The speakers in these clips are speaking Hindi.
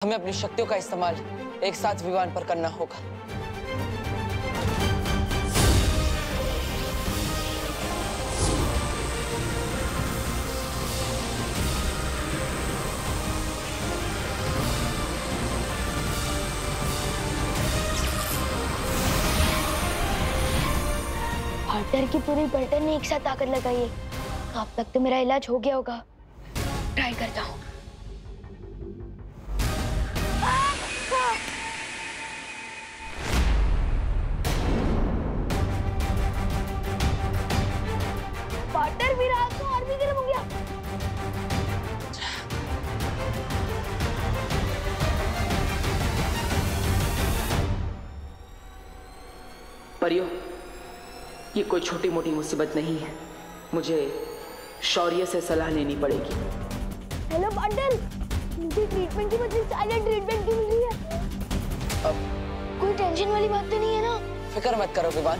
हमें अपनी शक्तियों का इस्तेमाल एक साथ विमान पर करना होगा। पार्टनर की पूरी बल्टन ने एक साथ ताकत लगाई है। अब तक तो मेरा इलाज हो गया होगा। ट्राई करता हूँ। पार्टनर भी रात को और भी गर्म हो गया। परियो, ये कोई छोटी मोटी मुसीबत नहीं है। मुझे शौर्य से सलाह लेनी पड़ेगी। हेलो पार्टनर, मुझे ट्रीटमेंट की बदले साइलेंट ट्रीटमेंट की मिल रही है। अब कोई टेंशन वाली बात तो नहीं है ना? फिक्र मत करो विवान,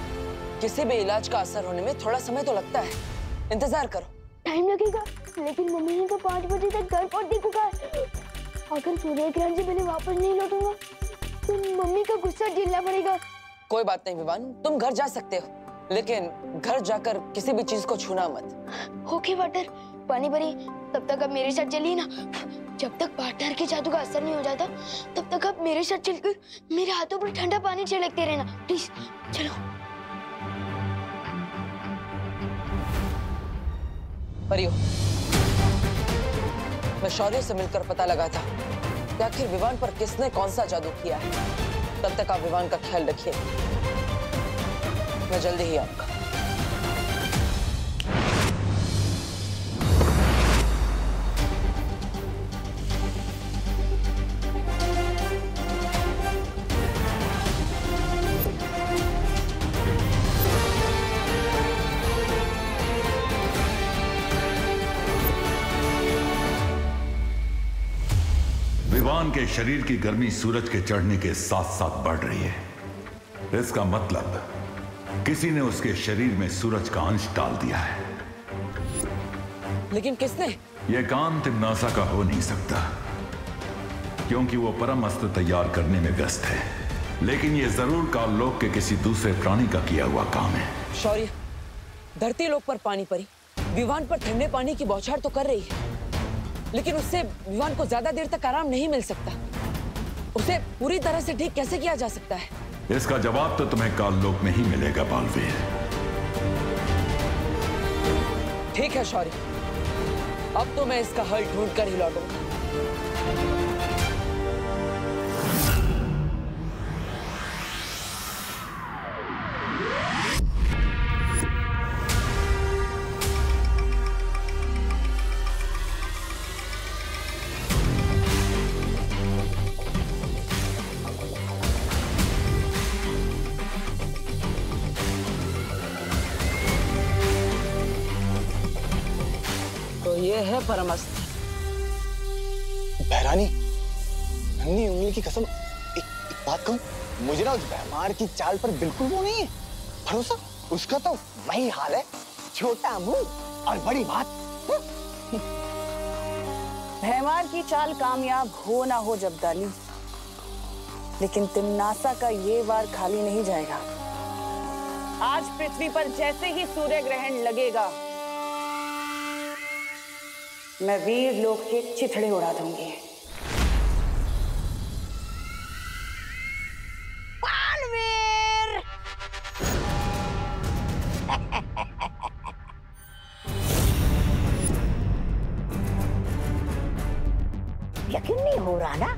किसी भी इलाज का असर होने में थोड़ा समय तो लगता है। इंतजार करो। टाइम लगेगा, लेकिन मम्मी ने तो 5 बजे तक घर पहुंचने को कहा है। अगर सूर्य ग्रहण से पहले वापस नहीं लौटूंगा तो मम्मी का गुस्सा झेलना पड़ेगा। कोई बात नहीं विवान, तुम घर जा सकते हो, लेकिन घर जाकर किसी भी चीज को छूना मत। ओके पार्टनर, पानी भरी। तब तक आप मेरे साथ चलिए ना। जब तक पार्टनर के जादू का असर नहीं हो जाता तब तक आप मेरे साथ चलकर मेरे हाथों पर ठंडा पानी छिड़कते रहना, प्लीज। चलो। परियो, मैं शौर्य से मिलकर पता लगा था कि आखिर विवान पर किसने कौन सा जादू किया है। तब तक आप विवान का ख्याल रखिए, मैं जल्दी ही आऊंगा। विवान के शरीर की गर्मी सूरज के चढ़ने के साथ साथ बढ़ रही है। इसका मतलब किसी ने उसके शरीर में सूरज का अंश डाल दिया है। लेकिन किसने? यह काम तिम्नासा का हो नहीं सकता, क्योंकि वो परम अस्त्र तैयार करने में व्यस्त है। लेकिन यह जरूर काललोक के किसी दूसरे प्राणी का किया हुआ काम है। शौर्य, धरती लोक पर पानी परी विवान पर ठंडे पानी की बौछार तो कर रही है, लेकिन उससे विवान को ज्यादा देर तक आराम नहीं मिल सकता। उसे पूरी तरह से ठीक कैसे किया जा सकता है? इसका जवाब तो तुम्हें काललोक में ही मिलेगा बालवीर। ठीक है शौर्य, अब तो मैं इसका हल ढूंढ कर ही लौटूंगा। ये है परमस्त्र। बहरानी, नन्ही उंगली की कसम, एक बात कहूं, मुझे ना उस भैमार की चाल पर बिल्कुल वो नहीं है भरोसा। उसका तो वही हाल है, छोटा मुंह और बड़ी बात। भैमार की चाल कामयाब हो ना हो जब्दाली, लेकिन तिम्नासा का ये वार खाली नहीं जाएगा। आज पृथ्वी पर जैसे ही सूर्य ग्रहण लगेगा, मैं वीर लोक के चिथड़े उड़ा दूंगी। बालवीर! यकीन नहीं हो रहा ना?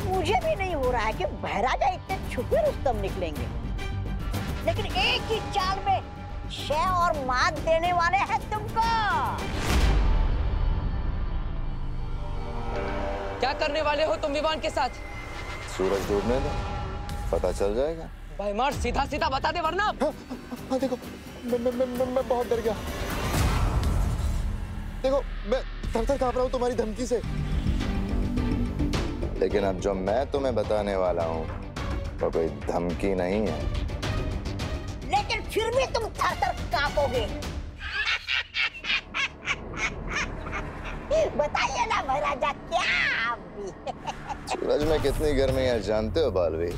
मुझे भी नहीं हो रहा है कि बहराजा इतने छुपे रुस्तम निकलेंगे, लेकिन एक ही चाल में शय और मात देने वाले हैं तुमको। क्या करने वाले हो तुम विवान के साथ? सूरज डूबने दो, पता चल जाएगा। भैमार, सीधा सीधा बता दे वरना। हाँ, देखो, मैं बहुत डर गया। देखो, मैं थर-थर कांप रहा हूँ तुम्हारी धमकी से। लेकिन अब जो मैं तुम्हें बताने वाला हूँ वो कोई धमकी नहीं है। लेकिन फिर भी तुम थर-थर कांपोगे। बताइए ना महाराजा, क्या आप भी सूरज में कितनी गर्मी है जानते हो बालवी?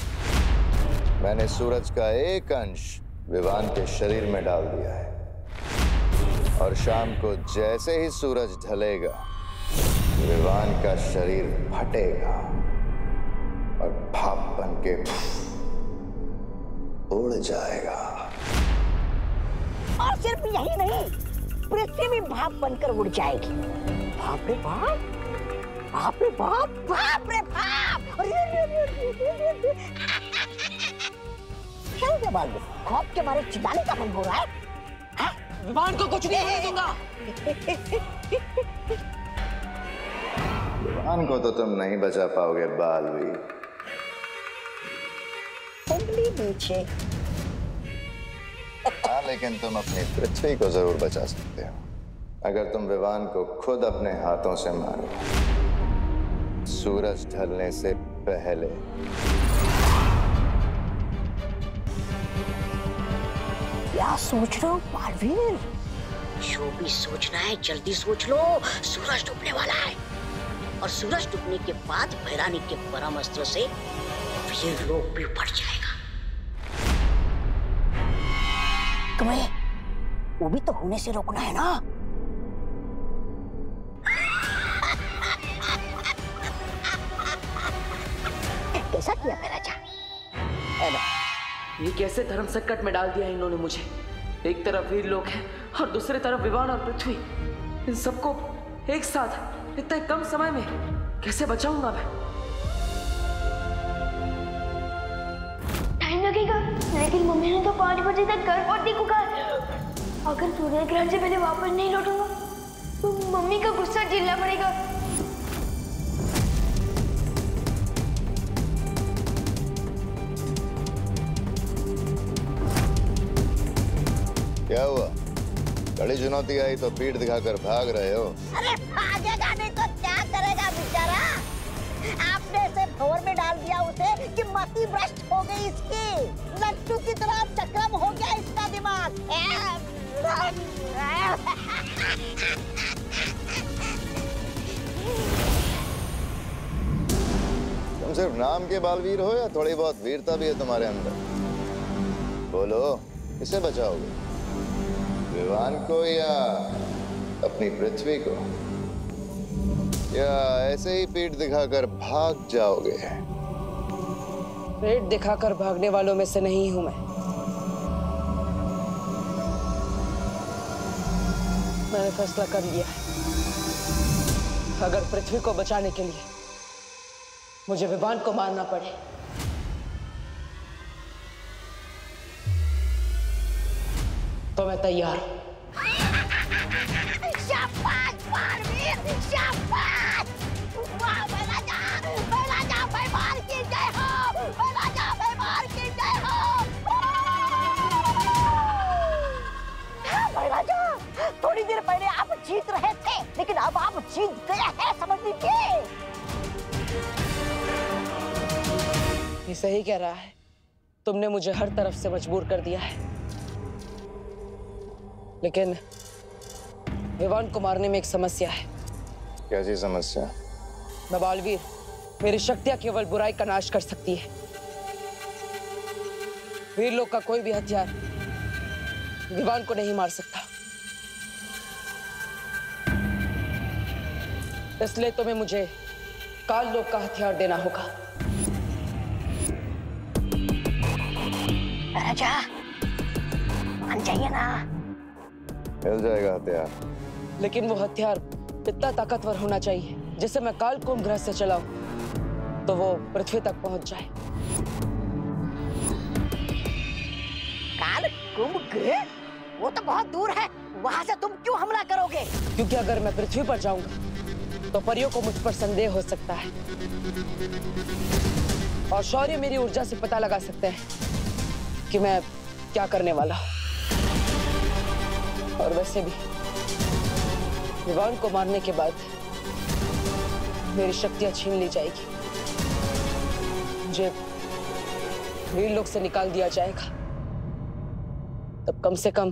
मैंने सूरज का एक अंश विवान के शरीर में डाल दिया है और शाम को जैसे ही सूरज ढलेगा विवान का शरीर फटेगा और भाप बनके उड़ जाएगा। और सिर्फ यही नहीं, पृथ्वी भी भाप बनकर उड़ जाएगी। बाप रे बाप, बाप रे बाप, बाप रे बाप। क्या बात है? खौफ के मारे चिल्लाने का मन हो रहा है? विवान को कुछ नहीं होने दूंगा। विवान को तो तुम नहीं बचा पाओगे बालवी। उंगली नीचे। हाँ, लेकिन तुम अपनी पृथ्वी को जरूर बचा सकते हो अगर तुम विवान को खुद अपने हाथों से मारो सूरज ढलने से पहले। क्या सोच रहे हो बालवीर? जो भी सोचना है जल्दी सोच लो। सूरज डूबने वाला है और सूरज डूबने के बाद भैरानी के परम अस्त्र से वीर लोक भी बढ़ जाएगा। तुम्हें वो भी तो होने से रोकना है ना। कैसा किया मेरा जान? ये कैसे धर्म संकट में डाल दिया इन्होंने मुझे। एक तरफ वीर लोग हैं और दूसरी तरफ विवान और पृथ्वी। इन सबको एक साथ इतने कम समय में कैसे बचाऊंगा मैं? टाइम लगेगा, लेकिन मम्मी ने तो 5 बजे तक घर पहुंचने को कहा। अगर सूर्य ग्रहण से पहले वापस नहीं लौटूंगा तो मम्मी का गुस्सा झेलना पड़ेगा। क्या हुआ? बड़ी चुनौती आई तो पीठ दिखाकर भाग रहे हो? अरे भागेगा नहीं तो क्या करेगा बेचारा? आपने इसे भंवर में डाल दिया उसे कि मति भ्रष्ट हो गई इसकी। लट्टू की तरह चक्रम हो गया इसका दिमाग। तुम सिर्फ नाम के बालवीर हो या थोड़ी बहुत वीरता भी है तुम्हारे अंदर? बोलो, किसे बचाओगे? विवान को या अपनी पृथ्वी को? या ऐसे ही पीठ दिखाकर भाग जाओगे? पेट दिखाकर भागने वालों में से नहीं हूं मैं। मैंने फैसला कर लिया है। अगर पृथ्वी को बचाने के लिए मुझे विवान को मारना पड़े तो मैं तैयार हूं। शाबाश बालवीर, शाबाश! वाह भैराजा, भैराजा भैमार की जय हो, भैराजा भैमार की जय हो। भैराजा, थोड़ी देर पहले आप जीत रहे थे, लेकिन अब आप जीत गए हैं, समझ लीजिए। ये सही कह रहा है। तुमने मुझे हर तरफ से मजबूर कर दिया है, लेकिन विवान को मारने में एक समस्या है। कैसी समस्या? मैं बालवीर, मेरी शक्तियां केवल बुराई का नाश कर सकती है। वीर लोग का कोई भी हथियार विवान को नहीं मार सकता। इसलिए तुम्हें मुझे काल लोक का हथियार देना होगा। राजा, मान जाइए ना। मिल जाएगा हथियार, लेकिन वो हथियार इतना ताकतवर होना चाहिए जिसे मैं काल कुंभ ग्रह से चलाऊं तो वो पृथ्वी तक पहुंच जाए। काल कुंभ ग्रह? वो तो बहुत दूर है, वहां से तुम क्यों हमला करोगे? क्योंकि अगर मैं पृथ्वी पर जाऊंगा तो परियों को मुझ पर संदेह हो सकता है और शौर्य मेरी ऊर्जा से पता लगा सकते हैं कि मैं क्या करने वाला हूं। और वैसे भी विवान को मारने के बाद मेरी शक्तियां छीन ली जाएगी, मुझे वीर लोक से निकाल दिया जाएगा। तब कम से कम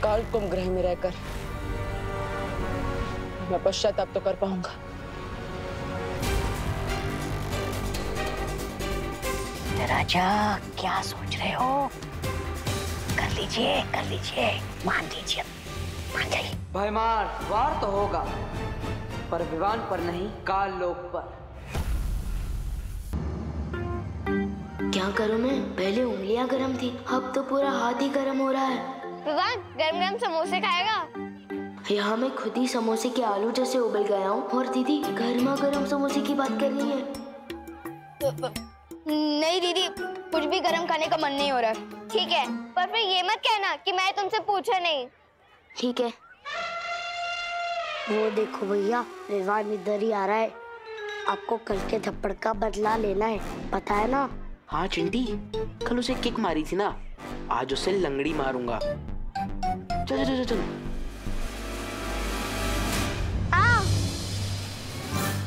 काल कुंभ ग्रह में रहकर मैं पश्चाताप तो कर पाऊंगा। राजा क्या सोच रहे हो? कर लीजिए, मान लीजिए, मान जाइए। भयमार वार तो होगा, पर विवान पर नहीं, काल लोक पर। क्या करूं मैं? पहले उंगलियां गर्म थी, अब तो पूरा हाथ ही गर्म हो रहा है। विवान गरम गरम समोसे खाएगा? यहाँ मैं खुद ही समोसे के आलू जैसे उबल गया हूँ और दीदी गर्मा गर्म समोसे की बात कर रही है। नहीं दीदी, कुछ भी गरम खाने का मन नहीं हो रहा। ठीक है, पर फिर ये मत कहना कि मैं तुमसे पूछा नहीं। ठीक है। वो देखो भैया, विवान इधर ही आ रहा है। आपको कल के थप्पड़ का बदला लेना है, पता है ना? हाँ चिंटी, कल उसे किक मारी थी ना, आज उसे लंगड़ी मारूंगा। चल चल चल।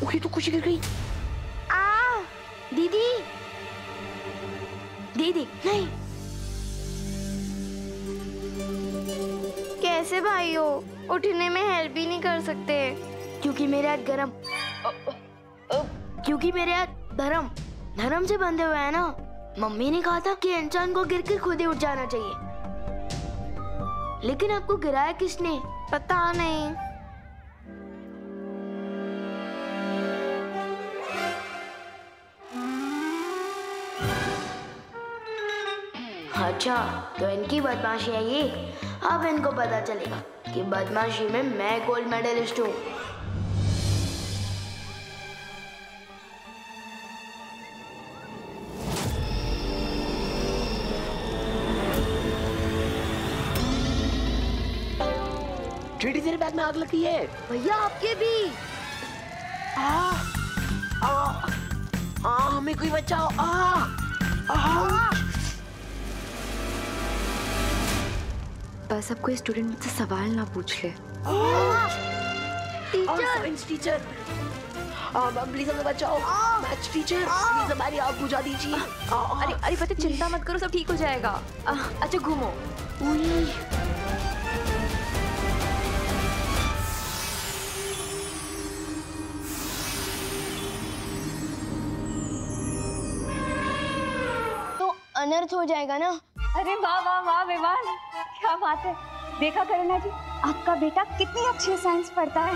ओए तो खुशी गिर गई। दीदी दीदी नहीं। कैसे भाई हो? उठने में हेल्प भी नहीं कर सकते? क्योंकि मेरे हाथ गरम, क्योंकि मेरे हाथ धर्म से बंधे हुए हैं ना। मम्मी ने कहा था कि इंसान को गिर कर खुद ही उठ जाना चाहिए, लेकिन आपको गिराया किसने? पता नहीं। अच्छा, तो इनकी बदमाशी है ये। अब इनको पता चलेगा कि बदमाशी में मैं गोल्ड मेडलिस्ट हूँ। चीटी तेरे बैग में आग लगी है। भैया आपके भी। हमें कोई बचाओ। बस अब कोई स्टूडेंट मुझसे सवाल ना पूछ ले। टीचर प्लीज हमें बचाओ। मैथ्स टीचर प्लीज हमारी आग बुझा दीजिए। अरे पता, चिंता मत करो, सब ठीक हो जाएगा। अच्छा घूमो। तो अनर्थ हो जाएगा ना? अरे वाह वाह वाह विवान, क्या बात है। देखा करुणा जी, आपका बेटा कितनी अच्छी साइंस पढ़ता है।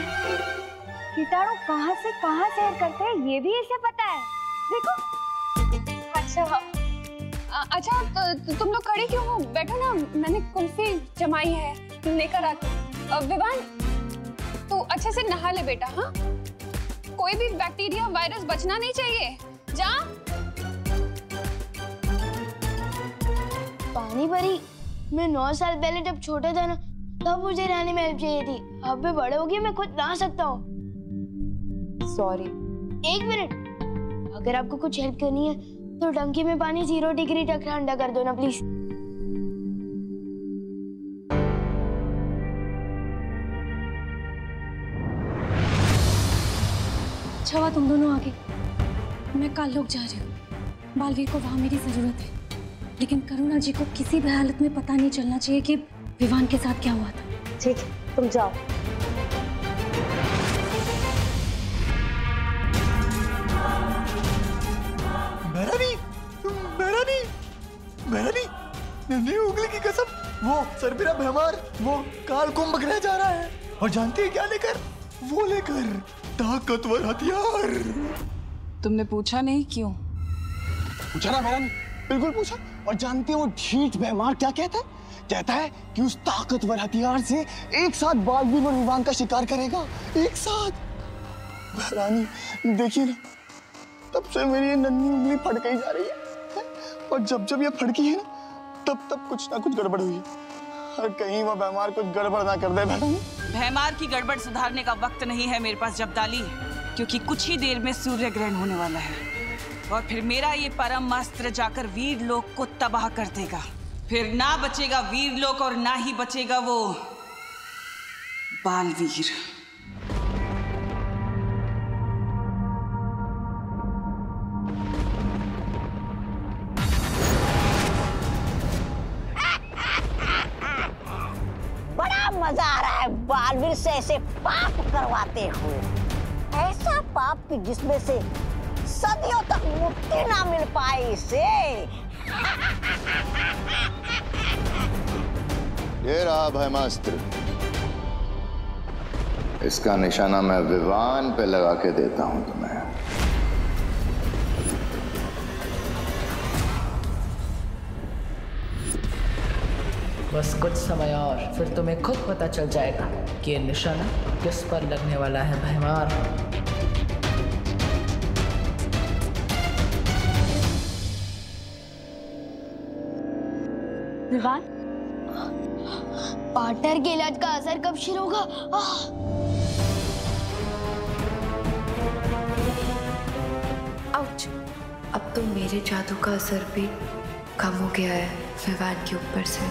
कीटाणु कहाँ से कहाँ सैर करते हैं ये भी इसे पता है। देखो। अच्छा तो तुम लोग खड़े क्यों हो? बैठो ना, मैंने कुल्फी जमाई है, लेकर आती। विवान तू अच्छे से नहा ले बेटा। हाँ, कोई भी बैक्टीरिया वायरस बचना नहीं चाहिए। जा। पानी परी, मैं 9 साल पहले जब छोटा था ना, तब मुझे नहाने में हेल्प चाहिए थी। अब मैं बड़े हो गए, मैं खुद नहा सकता हूँ। सॉरी। 1 मिनट, अगर आपको कुछ हेल्प करनी है तो टंकी में पानी 0 डिग्री तक ठंडा कर दो ना प्लीज। अच्छा हुआ तुम दोनों आगे। मैं काल लोग जा रही हूँ। बालवीर को वहाँ मेरी जरूरत है, लेकिन करुणा जी को किसी भी हालत में पता नहीं चलना चाहिए कि विवान के साथ क्या हुआ था। ठीक है, तुम जाओ। मेहरानी, नन्ही उंगली की कसम, वो सरबिरा भयमार, वो काल कुंभ ग्रह जा रहा है। और जानती है क्या लेकर? वो लेकर ताकतवर हथियार। तुमने पूछा नहीं क्यों? पूछा ना मेहरानी, बिल्कुल पूछा। और जानती है वो ढीठ भयमार क्या कहता है? कहता है कि उस ताकतवर हथियार से एक साथ बालवीर और विवान का शिकार करेगा, एक साथ। मेहरानी देखिए ना, तब से मेरी ये नन्ही उंगली फट गई जा रही है। और जब जब ये फड़की है ना, तब तब कुछ ना कुछ गड़बड़ हुई है। और कहीं वो भयमार कुछ गड़बड़ ना कर दे। भयमार की गड़बड़ सुधारने का वक्त नहीं है मेरे पास जब्दाली, क्योंकि कुछ ही देर में सूर्य ग्रहण होने वाला है और फिर मेरा ये परम अस्त्र जाकर वीर लोक को तबाह कर देगा। फिर ना बचेगा वीर लोक और ना ही बचेगा वो बालवीर। मजा आ रहा है बालवीर से ऐसे पाप करवाते हुए। ऐसा पाप कि जिसमें से सदियों तक मुक्ति ना मिल पाए इसे। ये रहा ब्रह्मास्त्र। इसका निशाना मैं विवान पे लगा के देता हूं तुम्हें। बस कुछ समय और फिर तुम्हें खुद पता चल जाएगा कि ये निशाना किस पर लगने वाला है भैमार। विवान, पार्टनर के इलाज का असर कब शुरू होगा? आउच! अब तो मेरे जादू का असर भी कम हो गया है विवान के ऊपर से।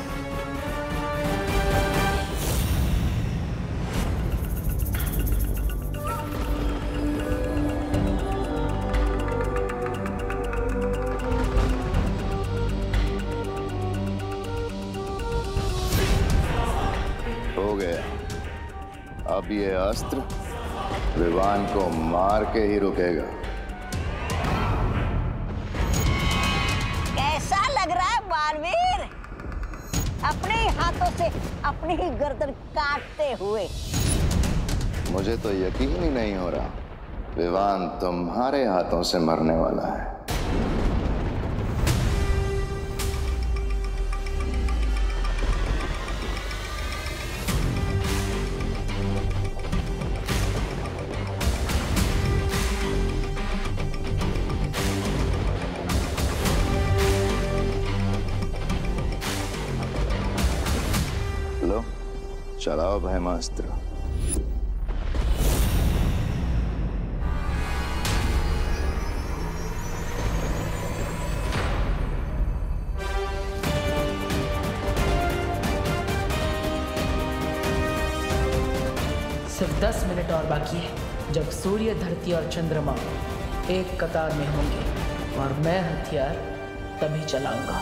हो गया। अब ये अस्त्र विवान को मार के ही रुकेगा। कैसा लग रहा है बालवीर? अपने ही हाथों से अपनी ही गर्दन काटते हुए। मुझे तो यकीन ही नहीं हो रहा विवान तुम्हारे हाथों से मरने वाला है। लो, चलाओ ब्रह्मास्त्र। सिर्फ 10 मिनट और बाकी है जब सूर्य, धरती और चंद्रमा एक कतार में होंगे और मैं हथियार तभी चलाऊंगा।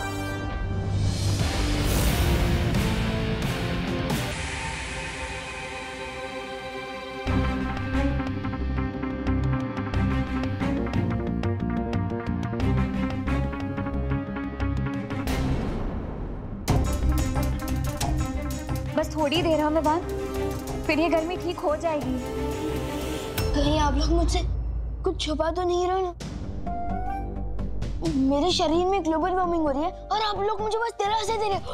बस थोड़ी देर में विवान, फिर ये गर्मी ठीक हो जाएगी। कहीं आप लोग मुझसे कुछ छुपा तो नहीं रहे ना? मेरे शरीर में ग्लोबल वार्मिंग हो रही है और आप लोग मुझे बस दिलासा दे रहे हो।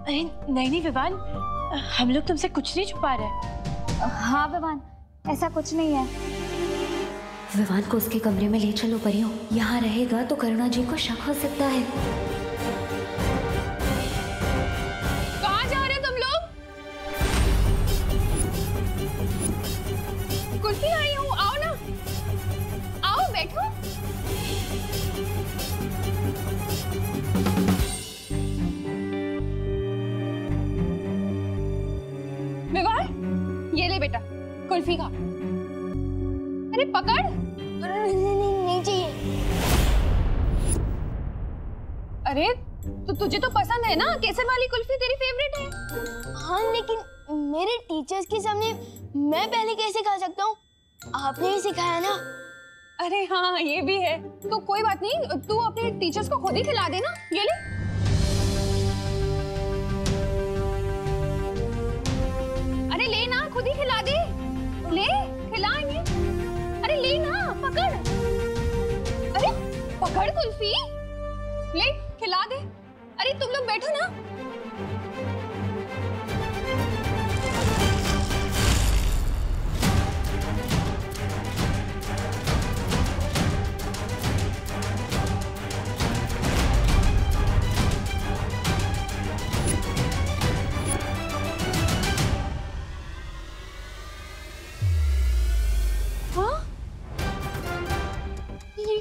अरे नहीं विवान, हम लोग तुमसे कुछ नहीं छुपा रहे। हाँ विवान, ऐसा कुछ नहीं है। विवान को उसके कमरे में ले चलो परियों। यहाँ रहेगा तो करुणा जी को शक हो सकता है। कहाँ जा रहे तुम लोग? कुल्फी आई हूँ, आओ ना, आओ बैठो। विवान, ये ले बेटा कुल्फी खा। अरे पकड़। नहीं चाहिए। अरे तो तुझे तो पसंद है ना, केसर वाली कुल्फी तेरी फेवरेट है। हाँ लेकिन मेरे टीचर्स के सामने मैं पहले कैसे खा सकता हूँ? आपने ही सिखाया ना। अरे हाँ ये भी है, तो कोई बात नहीं, तू अपने टीचर्स को खुद ही खिला देना। ये ले। अरे ले ना, खुद ही खिला दे। ले, खिलाएंगे। अरे ले ना, पकड़। अरे पकड़ कुल्फी, ले खिला दे। अरे तुम लोग बैठो ना।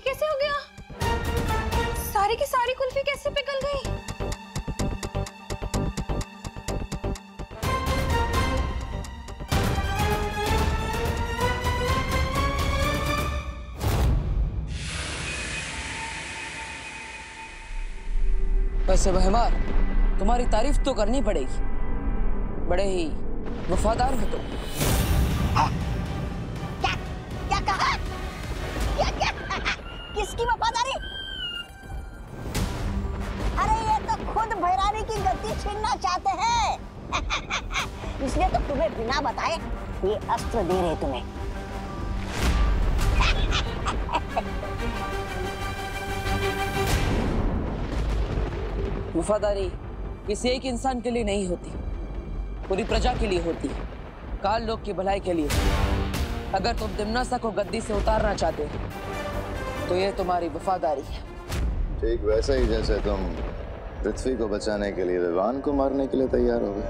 कैसे हो गया? सारी की सारी कुल्फी कैसे पिघल गई? वैसे भैमार, तुम्हारी तारीफ तो करनी पड़ेगी, बड़े ही वफादार हो तुम। क्या कहा? क्या किसकी वफादारी? अरे ये तो खुद भैरानी की गद्दी छीनना चाहते हैं। इसलिए तो तुम्हें बिना बताए ये अस्त्र दे रहे तुम्हें। वफादारी किसी एक इंसान के लिए नहीं होती, पूरी प्रजा के लिए होती है, काल लोक की भलाई के लिए। अगर तुम दिम्नासा को गद्दी से उतारना चाहते हो तो ये तुम्हारी वफादारी है। ठीक वैसे ही जैसे तुम पृथ्वी को बचाने के लिए विवान को मारने के लिए तैयार हो गए।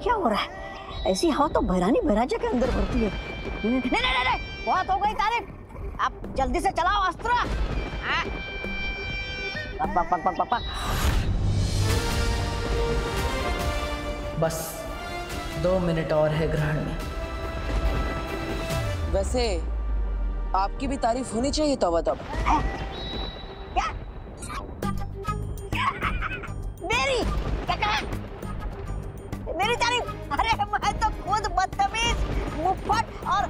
क्या हो रहा है? ऐसी हवा तो भैरानी भैराजा के अंदर भरती है। नहीं नहीं नहीं, बहुत हो गई तारीफ। अब जल्दी से चलाओ अस्त्र। पक पक पक पक पक। बस 2 मिनट और है ग्रहण में। वैसे आपकी भी तारीफ होनी चाहिए तौबा तौबा। क्या? मेरी क्या कहा? मेरी तारीफ? अरे मैं तो खुद बदतमीज, मुफ्फट और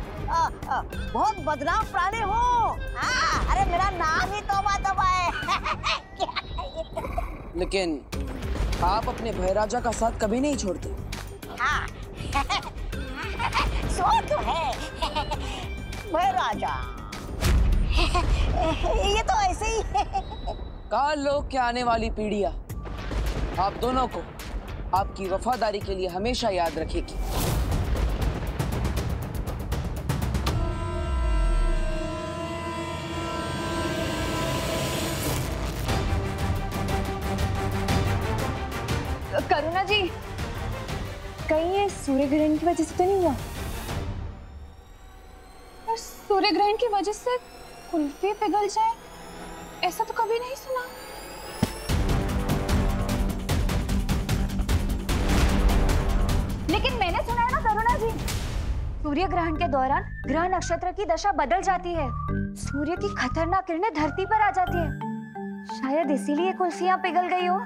बहुत बदनाम प्राणी हूँ। अरे मेरा नाम ही तौबा तौबा है। लेकिन आप अपने भैराजा का साथ कभी नहीं छोड़ते। हाँ। सो तो है भैराजा। ये तो ऐसे ही है। काल लोक के आने वाली पीढ़ियां आप दोनों को आपकी वफादारी के लिए हमेशा याद रखेगी। करुणा जी, कहीं ये सूर्य ग्रहण की वजह से तो नहीं हुआ? और सूर्य ग्रहण की वजह से कुल्फी पिघल जाए, ऐसा तो कभी नहीं सुना। लेकिन मैंने सुना है ना करुणा जी, सूर्य ग्रहण के दौरान ग्रह नक्षत्र की दशा बदल जाती है, सूर्य की खतरनाक किरणें धरती पर आ जाती है। शायद इसीलिए कुल्फियां पिघल गई हो।